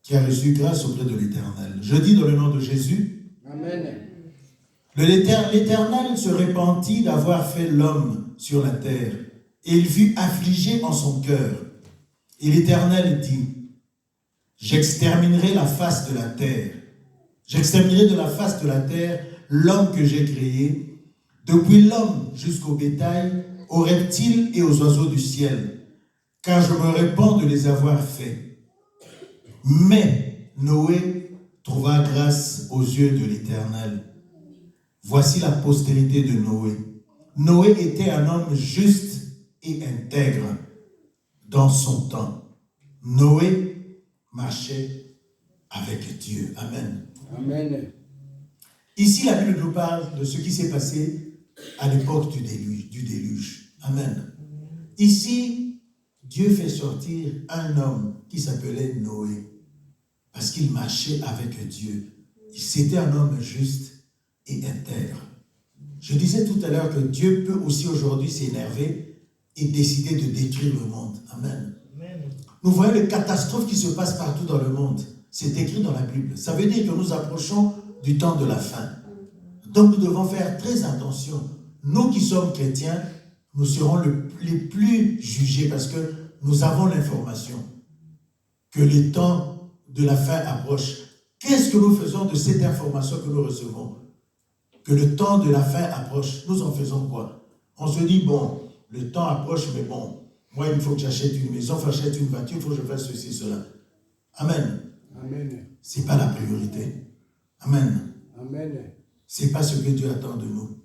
A: qui a reçu grâce auprès de l'Éternel. Je dis dans le nom de Jésus.
B: Amen.
A: L'Éternel se repentit d'avoir fait l'homme sur la terre, et il fut affligé en son cœur. Et l'Éternel dit, j'exterminerai la face de la terre. J'exterminerai de la face de la terre l'homme que j'ai créé, depuis l'homme jusqu'au bétail, aux reptiles et aux oiseaux du ciel, car je me répands de les avoir faits. Mais Noé trouva grâce aux yeux de l'Éternel. Voici la postérité de Noé. Noé était un homme juste et intègre dans son temps. Noé marchait avec Dieu. Amen.
B: Amen.
A: Ici, la Bible nous parle de ce qui s'est passé à l'époque du déluge. Amen. Ici, Dieu fait sortir un homme qui s'appelait Noé parce qu'il marchait avec Dieu. C'était un homme juste et intègre. Je disais tout à l'heure que Dieu peut aussi aujourd'hui s'énerver et décider de détruire le monde. Amen. Amen. Nous voyons les catastrophes qui se passent partout dans le monde. C'est écrit dans la Bible. Ça veut dire que nous approchons du temps de la fin. Donc nous devons faire très attention. Nous qui sommes chrétiens, nous serons les plus jugés parce que nous avons l'information que le temps de la fin approche. Qu'est-ce que nous faisons de cette information que nous recevons? Que le temps de la fin approche. Nous en faisons quoi? On se dit, bon, le temps approche, mais bon, moi il faut que j'achète une maison, il faut que j'achète une voiture, il faut que je fasse ceci, cela. Amen.
B: Amen.
A: Ce n'est pas la priorité. Amen.
B: Amen.
A: Ce n'est pas ce que Dieu attend de nous.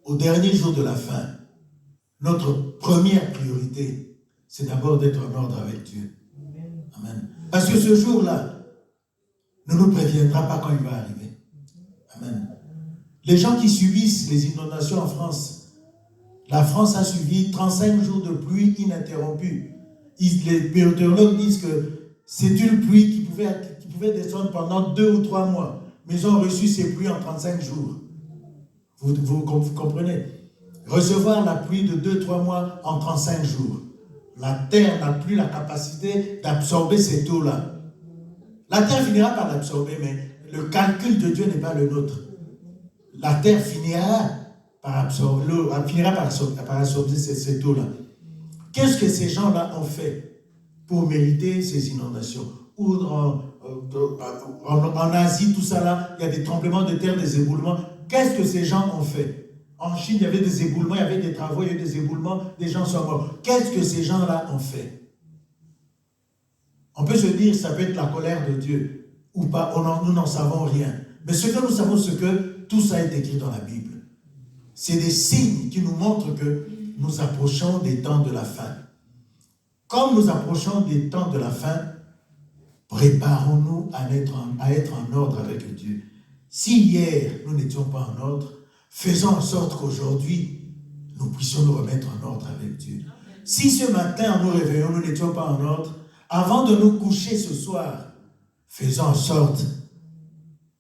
A: Au dernier jour de la fin, notre première priorité, c'est d'abord d'être en ordre avec Dieu. Amen. Parce que ce jour-là ne nous préviendra pas quand il va arriver. Amen. Les gens qui subissent les inondations en France, la France a subi 35 jours de pluie ininterrompue. Les météorologues disent que c'est une pluie qui pouvait descendre pendant 2 ou 3 mois. Mais ils ont reçu ces pluies en 35 jours. Vous comprenez? Recevoir la pluie de 2-3 mois en 35 jours. La terre n'a plus la capacité d'absorber cette eau-là. La terre finira par l'absorber, mais le calcul de Dieu n'est pas le nôtre. La terre finira par absorber l'eau, finira par absorber cette eau-là. Qu'est-ce que ces gens-là ont fait pour mériter ces inondations? Ou en Asie, tout ça là, il y a des tremblements de terre, des éboulements. Qu'est-ce que ces gens ont fait? En Chine, il y avait des éboulements, il y avait des travaux, il y avait des éboulements, des gens sont morts. Qu'est-ce que ces gens-là ont fait? On peut se dire, ça peut être la colère de Dieu, ou pas, nous n'en savons rien. Mais ce que nous savons, c'est que tout ça est écrit dans la Bible. C'est des signes qui nous montrent que nous approchons des temps de la fin. Comme nous approchons des temps de la fin, préparons-nous à être en ordre avec Dieu. Si hier, nous n'étions pas en ordre, faisons en sorte qu'aujourd'hui, nous puissions nous remettre en ordre avec Dieu. Si ce matin, en nous réveillons, nous n'étions pas en ordre, avant de nous coucher ce soir, faisons en sorte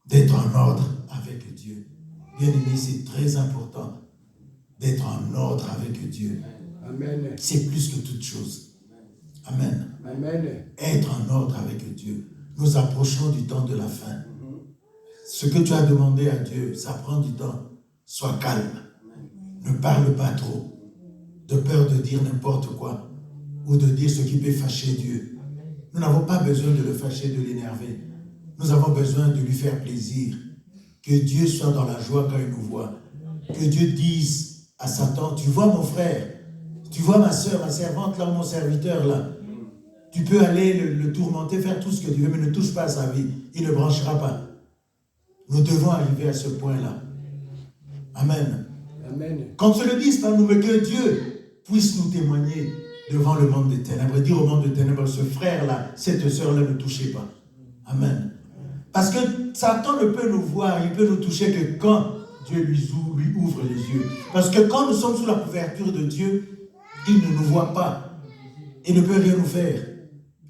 A: d'être en ordre avec Dieu. Bien aimé, c'est très important d'être en ordre avec Dieu.
B: Amen.
A: C'est plus que toute chose. Amen.
B: Amen.
A: Être en ordre avec Dieu. Nous approchons du temps de la fin. Ce que tu as demandé à Dieu, ça prend du temps. Sois calme. Ne parle pas trop. De peur de dire n'importe quoi. Ou de dire ce qui peut fâcher Dieu. Nous n'avons pas besoin de le fâcher, de l'énerver. Nous avons besoin de lui faire plaisir. Que Dieu soit dans la joie quand il nous voit. Que Dieu dise à Satan, tu vois mon frère, tu vois ma soeur, ma servante là, mon serviteur là. Tu peux aller le tourmenter, faire tout ce que tu veux, mais ne touche pas à sa vie. Il ne branchera pas. Nous devons arriver à ce point-là. Amen.
B: Amen.
A: Qu'on se le dise pas nous, mais que Dieu puisse nous témoigner devant le monde des ténèbres. Dire au monde des ténèbres, ce frère-là, cette sœur-là, ne touchez pas. Amen. Parce que Satan ne peut nous voir, il peut nous toucher que quand Dieu lui ouvre les yeux. Parce que quand nous sommes sous la couverture de Dieu, il ne nous voit pas. Il ne peut rien nous faire.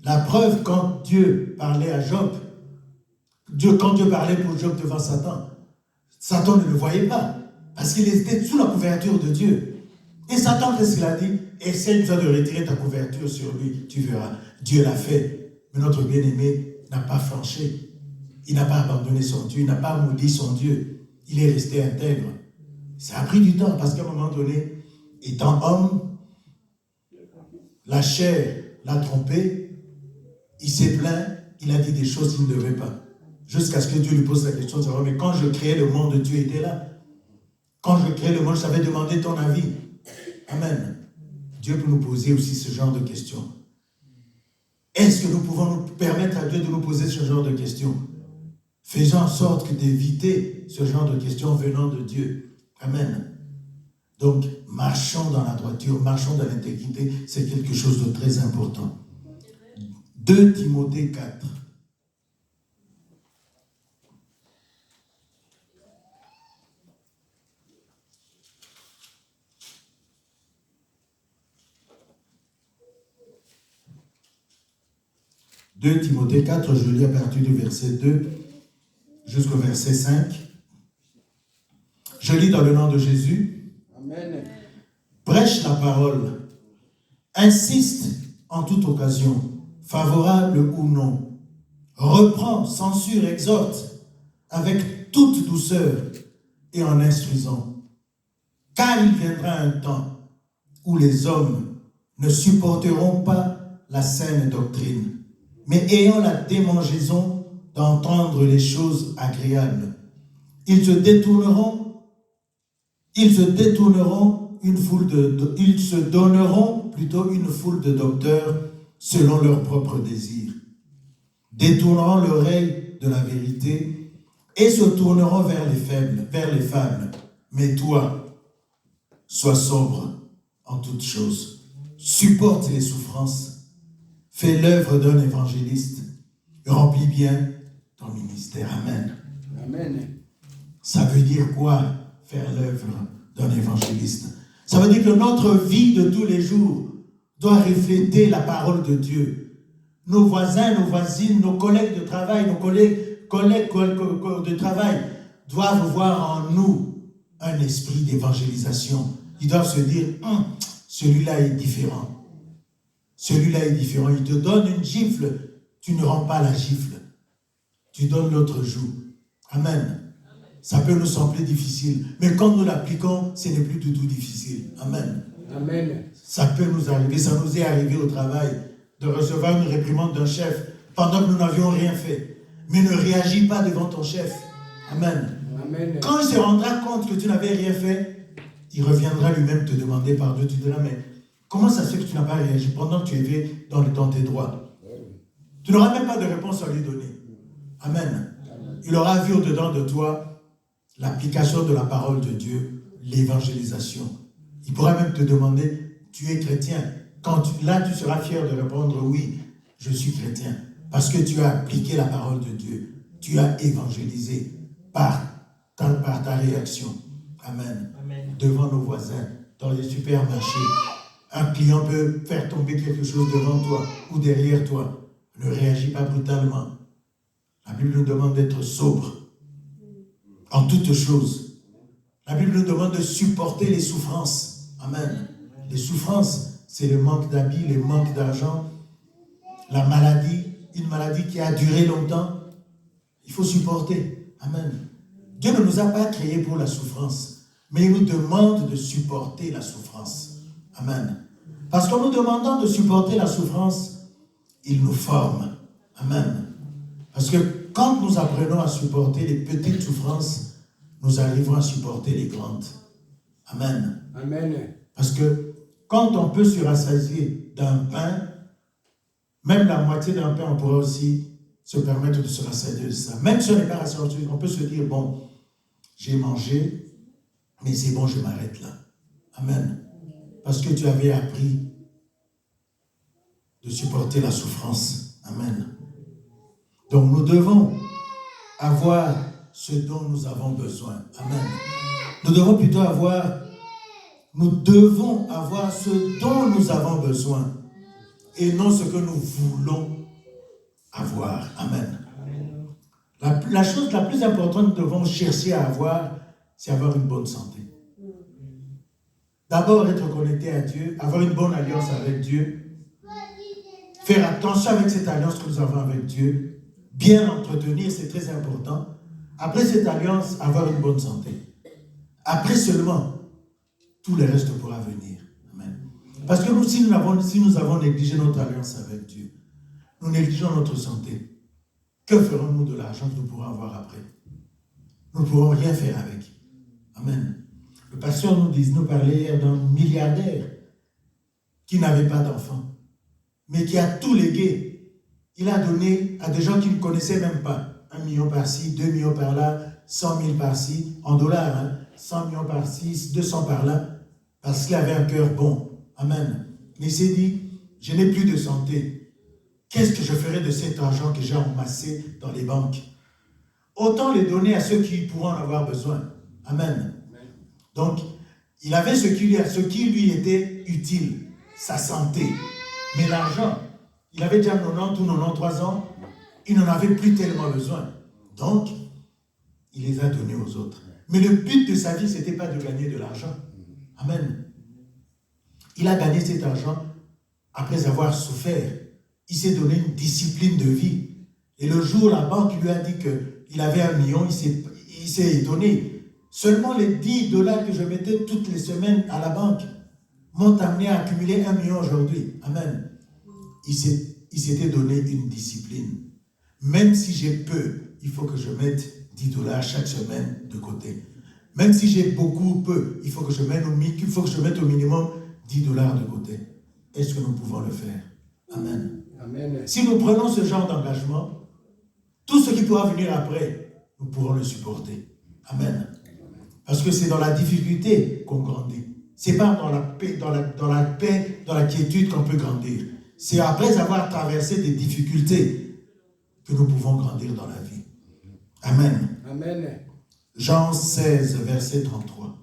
A: La preuve, quand Dieu parlait à Job, quand Dieu parlait pour Job devant Satan, Satan ne le voyait pas. Parce qu'il était sous la couverture de Dieu. Et Satan, qu'est-ce qu'il a dit? Essaye de retirer ta couverture sur lui, tu verras. Dieu l'a fait. Mais notre bien-aimé n'a pas flanché. Il n'a pas abandonné son Dieu, il n'a pas maudit son Dieu. Il est resté intègre. Ça a pris du temps parce qu'à un moment donné, étant homme, la chair l'a trompé, il s'est plaint, il a dit des choses qu'il ne devait pas. Jusqu'à ce que Dieu lui pose la question de savoir, mais quand je créais le monde, Dieu était là. Quand je créais le monde, je t'avais demandé ton avis. Amen. Dieu peut nous poser aussi ce genre de questions. Est-ce que nous pouvons nous permettre à Dieu de nous poser ce genre de questions? Faisons en sorte d'éviter ce genre de questions venant de Dieu. Amen. Donc, marchons dans la droiture, marchons dans l'intégrité, c'est quelque chose de très important. 2 Timothée 4. « 2 Timothée 4, je lis à partir du verset 2 jusqu'au verset 5. Je lis dans le nom de Jésus.
B: Amen.
A: Prêche la parole. Insiste en toute occasion, favorable ou non. Reprend, censure, exhorte, avec toute douceur et en instruisant. Car il viendra un temps où les hommes ne supporteront pas la saine doctrine, mais ayant la démangeaison d'entendre les choses agréables. Ils se donneront une foule de docteurs selon leurs propres désirs. Détourneront l'oreille de la vérité et se tourneront vers les fables. Mais toi, sois sobre en toutes choses. Supporte les souffrances. Fais l'œuvre d'un évangéliste. Remplis bien ton ministère. Amen.
B: Amen.
A: Ça veut dire quoi, faire l'œuvre d'un évangéliste? Ça veut dire que notre vie de tous les jours doit refléter la parole de Dieu. Nos voisins, nos voisines, nos collègues de travail, nos collègues de travail doivent voir en nous un esprit d'évangélisation. Ils doivent se dire, celui-là est différent. Celui-là est différent. Il te donne une gifle, tu ne rends pas la gifle. Tu donnes l'autre joue. Amen. Ça peut nous sembler difficile, mais quand nous l'appliquons, ce n'est plus du tout difficile. Amen.
B: Amen.
A: Ça peut nous arriver, ça nous est arrivé au travail, de recevoir une réprimande d'un chef pendant que nous n'avions rien fait. Mais ne réagis pas devant ton chef. Amen.
B: Amen.
A: Quand il se rendra compte que tu n'avais rien fait, il reviendra lui-même te demander pardon. Tu diras, mais comment ça se fait que tu n'as pas réagi pendant que tu étais dans tes droits? Tu n'auras même pas de réponse à lui donner. Amen. Il aura vu au-dedans de toi l'application de la parole de Dieu, l'évangélisation. Il pourra même te demander, tu es chrétien? Là, tu seras fier de répondre, oui, je suis chrétien. Parce que tu as appliqué la parole de Dieu. Tu as évangélisé par ta réaction. Amen. Amen. Devant nos voisins, dans les supermarchés. Un client peut faire tomber quelque chose devant toi ou derrière toi. Ne réagis pas brutalement. La Bible nous demande d'être sobre en toutes choses. La Bible nous demande de supporter les souffrances. Amen. Les souffrances, c'est le manque d'habits, le manque d'argent, la maladie, une maladie qui a duré longtemps. Il faut supporter. Amen. Dieu ne nous a pas créés pour la souffrance, mais il nous demande de supporter la souffrance. Amen. Parce qu'en nous demandant de supporter la souffrance, il nous forme. Amen. Parce que quand nous apprenons à supporter les petites souffrances, nous arrivons à supporter les grandes. Amen.
B: Amen.
A: Parce que quand on peut se rassasier d'un pain, même la moitié d'un pain, on pourra aussi se permettre de se rassasier de ça. Même si on n'est pas rassasié, on peut se dire, bon, j'ai mangé, mais c'est bon, je m'arrête là. Amen. Parce que tu avais appris de supporter la souffrance. Amen. Donc nous devons avoir ce dont nous avons besoin. Amen. Nous devons avoir ce dont nous avons besoin et non ce que nous voulons avoir. Amen. La chose la plus importante que nous devons chercher à avoir, c'est avoir une bonne santé. D'abord, être connecté à Dieu, avoir une bonne alliance avec Dieu, faire attention avec cette alliance que nous avons avec Dieu, bien l'entretenir, c'est très important. Après cette alliance, avoir une bonne santé. Après seulement, tout le reste pourra venir. Amen. Parce que si nous avons négligé notre alliance avec Dieu, nous négligeons notre santé, que ferons-nous de l'argent que nous pourrons avoir après? Nous ne pourrons rien faire avec. Amen. Le pasteur nous parlait hier d'un milliardaire qui n'avait pas d'enfant, mais qui a tout légué. Il a donné à des gens qui ne connaissaient même pas. 1 million par-ci, 2 millions par-là, 100 000 par-ci, en dollars, hein, 100 millions par-ci, 200 par-là, parce qu'il avait un cœur bon. Amen. Mais il s'est dit, je n'ai plus de santé. Qu'est-ce que je ferai de cet argent que j'ai amassé dans les banques? Autant les donner à ceux qui pourront en avoir besoin. Amen. Donc, il avait ce qui lui était utile, sa santé. Mais l'argent, il avait déjà 90 ou 93 ans, il n'en avait plus tellement besoin. Donc, il les a donnés aux autres. Mais le but de sa vie, ce n'était pas de gagner de l'argent. Amen. Il a gagné cet argent après avoir souffert. Il s'est donné une discipline de vie. Et le jour où la banque lui a dit qu'il avait 1 million, il s'est étonné. Seulement les 10 dollars que je mettais toutes les semaines à la banque m'ont amené à accumuler 1 million aujourd'hui. Amen. Il s'était donné une discipline. Même si j'ai peu, il faut que je mette 10 dollars chaque semaine de côté. Même si j'ai beaucoup ou peu, il faut que je mette au minimum 10 dollars de côté. Est-ce que nous pouvons le faire? Amen.
B: Amen.
A: Si nous prenons ce genre d'engagement, tout ce qui pourra venir après, nous pourrons le supporter. Amen. Parce que c'est dans la difficulté qu'on grandit. C'est pas dans la paix, dans la quiétude qu'on peut grandir. C'est après avoir traversé des difficultés que nous pouvons grandir dans la vie. Amen.
B: Amen.
A: Jean 16, verset 33.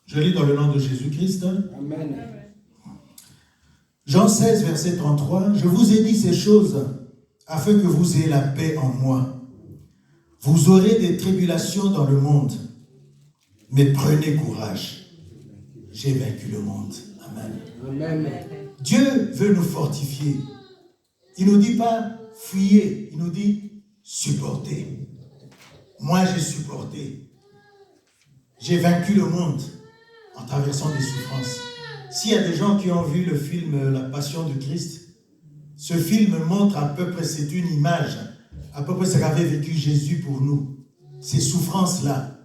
A: Je lis dans le nom de Jésus-Christ.
B: Amen.
A: Jean 16, verset 33. Je vous ai dit ces choses afin que vous ayez la paix en moi. Vous aurez des tribulations dans le monde, mais prenez courage. J'ai vaincu le monde. Amen.
B: Amen.
A: Dieu veut nous fortifier. Il ne nous dit pas fuyez, il nous dit supportez. Moi, j'ai supporté. J'ai vaincu le monde en traversant des souffrances. S'il y a des gens qui ont vu le film La Passion du Christ, ce film montre à peu près, c'est une image, à peu près ce qu'avait vécu Jésus pour nous, ces souffrances-là.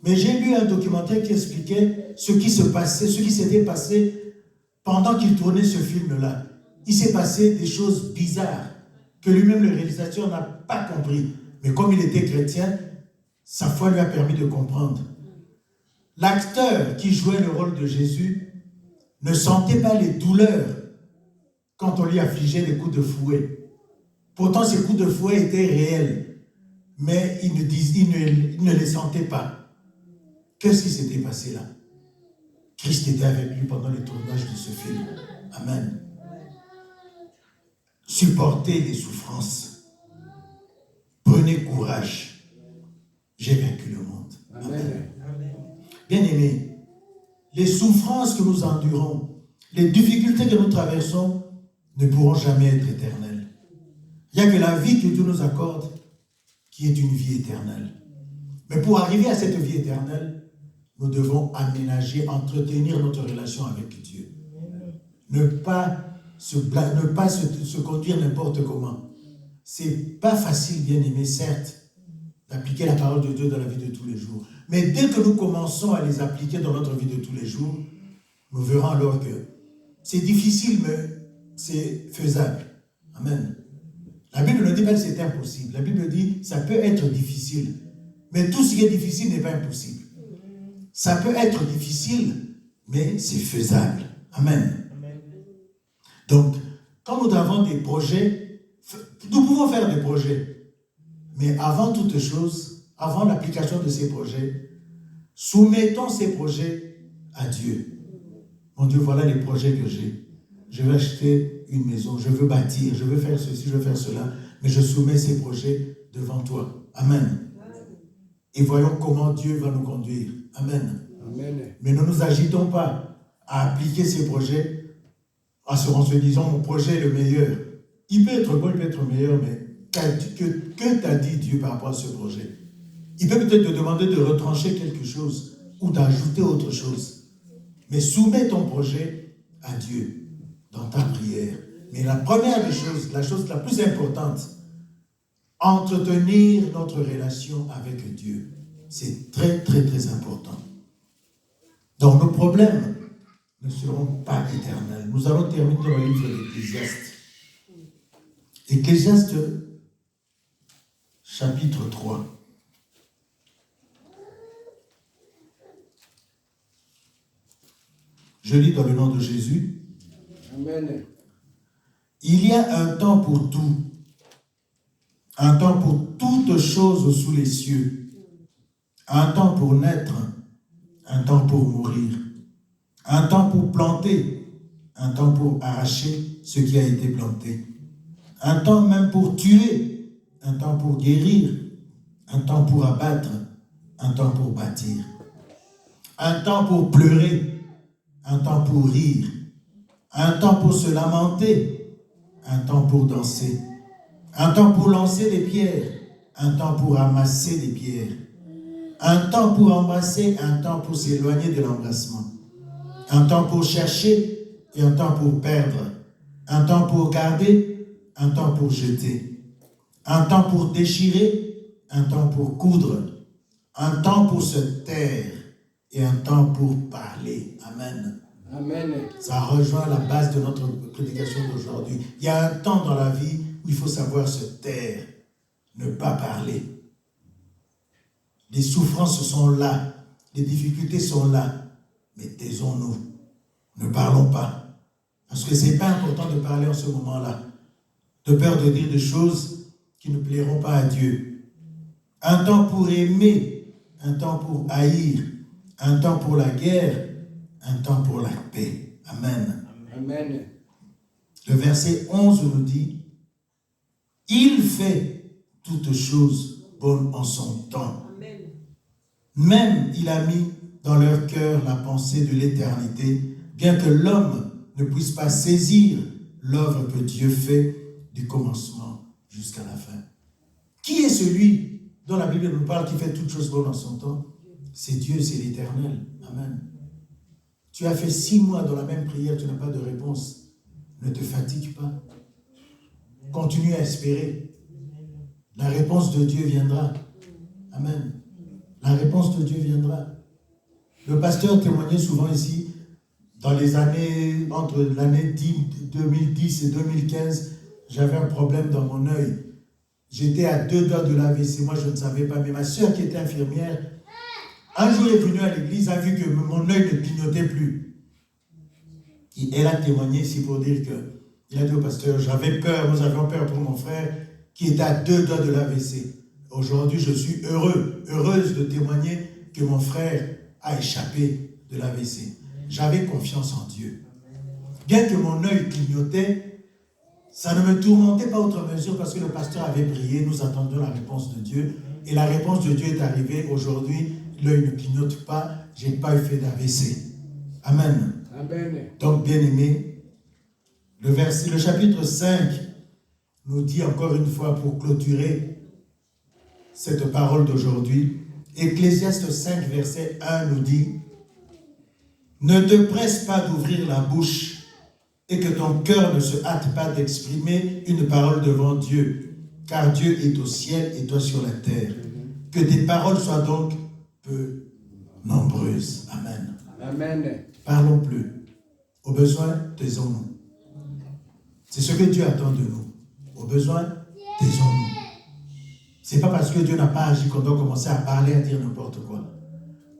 A: Mais j'ai lu un documentaire qui expliquait ce qui s'était passé pendant qu'il tournait ce film-là. Il s'est passé des choses bizarres que lui-même, le réalisateur, n'a pas compris. Mais comme il était chrétien, sa foi lui a permis de comprendre. L'acteur qui jouait le rôle de Jésus ne sentait pas les douleurs quand on lui affligeait des coups de fouet. Pourtant, ces coups de fouet étaient réels. mais ils ne les sentaient pas. Qu'est-ce qui s'était passé là? Christ était avec lui pendant le tournage de ce film. Amen. Supportez les souffrances. Prenez courage. J'ai vaincu le monde. Amen. Bien-aimés, les souffrances que nous endurons, les difficultés que nous traversons ne pourront jamais être éternelles. Il n'y a que la vie que Dieu nous accorde qui est une vie éternelle. Mais pour arriver à cette vie éternelle, nous devons aménager, entretenir notre relation avec Dieu. Ne pas se conduire n'importe comment. C'est pas facile, bien aimé, certes, d'appliquer la parole de Dieu dans la vie de tous les jours. Mais dès que nous commençons à les appliquer dans notre vie de tous les jours, nous verrons alors que c'est difficile, mais c'est faisable. Amen. La Bible ne dit pas que c'est impossible. La Bible dit que ça peut être difficile. Mais tout ce qui est difficile n'est pas impossible. Ça peut être difficile, mais c'est faisable. Amen. Donc, quand nous avons des projets, nous pouvons faire des projets. Mais avant toute chose, avant l'application de ces projets, soumettons ces projets à Dieu. Mon Dieu, voilà les projets que j'ai. Je veux acheter une maison, je veux bâtir, je veux faire ceci, je veux faire cela, mais je soumets ces projets devant toi. Amen. Et voyons comment Dieu va nous conduire. Amen. Amen. Mais ne nous agitons pas à appliquer ces projets en se disant mon projet est le meilleur. Il peut être bon, il peut être meilleur, mais que t'a dit Dieu par rapport à ce projet? Il peut peut-être te demander de retrancher quelque chose ou d'ajouter autre chose. Mais soumets ton projet à Dieu dans ta prière. Mais la première des choses, la chose la plus importante, entretenir notre relation avec Dieu. C'est très, très, très important. Donc nos problèmes ne seront pas éternels. Nous allons terminer dans le livre d'Ecclésiaste. Ecclésiaste, chapitre 3. Je lis dans le nom de Jésus.
B: Amen.
A: Il y a un temps pour tout. Un temps pour toutes choses sous les cieux. Un temps pour naître. Un temps pour mourir. Un temps pour planter. Un temps pour arracher ce qui a été planté. Un temps même pour tuer. Un temps pour guérir. Un temps pour abattre. Un temps pour bâtir. Un temps pour pleurer. Un temps pour rire, un temps pour se lamenter, un temps pour danser, un temps pour lancer des pierres, un temps pour ramasser des pierres, un temps pour embrasser, un temps pour s'éloigner de l'embrassement, un temps pour chercher et un temps pour perdre, un temps pour garder, un temps pour jeter, un temps pour déchirer, un temps pour coudre, un temps pour se taire, et un temps pour parler. Amen.
B: Amen.
A: Ça rejoint la base de notre prédication d'aujourd'hui. Il y a un temps dans la vie où il faut savoir se taire, ne pas parler. Les souffrances sont là, les difficultés sont là, mais taisons-nous, ne parlons pas. Parce que ce n'est pas important de parler en ce moment-là, de peur de dire des choses qui ne plairont pas à Dieu. Un temps pour aimer, un temps pour haïr, un temps pour la guerre, un temps pour la paix. Amen.
B: Amen.
A: Le verset 11 nous dit, « Il fait toutes choses bonnes en son temps. Amen. Même il a mis dans leur cœur la pensée de l'éternité, bien que l'homme ne puisse pas saisir l'œuvre que Dieu fait du commencement jusqu'à la fin. » Qui est celui dont la Bible nous parle qui fait toutes choses bonnes en son temps? C'est Dieu, c'est l'Éternel. Amen. Tu as fait 6 mois dans la même prière, tu n'as pas de réponse. Ne te fatigue pas. Continue à espérer. La réponse de Dieu viendra. Amen. La réponse de Dieu viendra. Le pasteur témoignait souvent ici, dans les années, entre l'année 2010 et 2015, j'avais un problème dans mon œil. J'étais à 2 doigts de l'AVC, moi je ne savais pas, mais ma soeur qui était infirmière, un jour est venue à l'église, a vu que mon œil ne clignotait plus. Et elle a témoigné ici pour dire que, il a dit au pasteur, j'avais peur, nous avions peur pour mon frère qui était à 2 doigts de l'AVC. Aujourd'hui, je suis heureuse de témoigner que mon frère a échappé de l'AVC. J'avais confiance en Dieu. Bien que mon œil clignotait, ça ne me tourmentait pas outre mesure parce que le pasteur avait prié, nous attendions la réponse de Dieu. Et la réponse de Dieu est arrivée. Aujourd'hui, l'œil ne clignote pas, je n'ai pas eu fait d'AVC. Amen.
B: Amen.
A: Donc, bien-aimés, le chapitre 5 nous dit encore une fois, pour clôturer cette parole d'aujourd'hui, Ecclésiaste 5, verset 1 nous dit « Ne te presse pas d'ouvrir la bouche et que ton cœur ne se hâte pas d'exprimer une parole devant Dieu, car Dieu est au ciel et toi sur la terre. Que tes paroles soient donc peu nombreuses. » Amen.
B: Amen.
A: Parlons plus. Au besoin, taisons-nous. C'est ce que Dieu attend de nous. Au besoin, taisons-nous. Ce n'est pas parce que Dieu n'a pas agi qu'on doit commencer à parler, à dire n'importe quoi.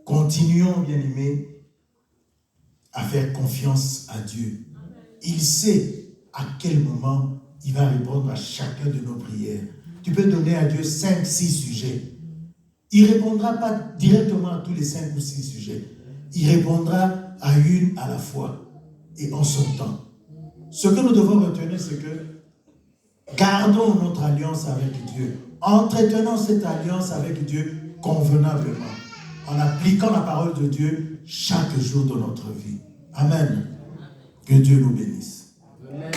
A: Continuons, bien-aimés, à faire confiance à Dieu. Il sait à quel moment il va répondre à chacun de nos prières. Tu peux donner à Dieu 5, 6 sujets. Il ne répondra pas directement à tous les 5 ou 6 sujets. Il répondra à une à la fois et en son temps. Ce que nous devons retenir, c'est que gardons notre alliance avec Dieu. Entretenons cette alliance avec Dieu convenablement, en appliquant la parole de Dieu chaque jour de notre vie. Amen. Que Dieu nous bénisse.
B: Amen.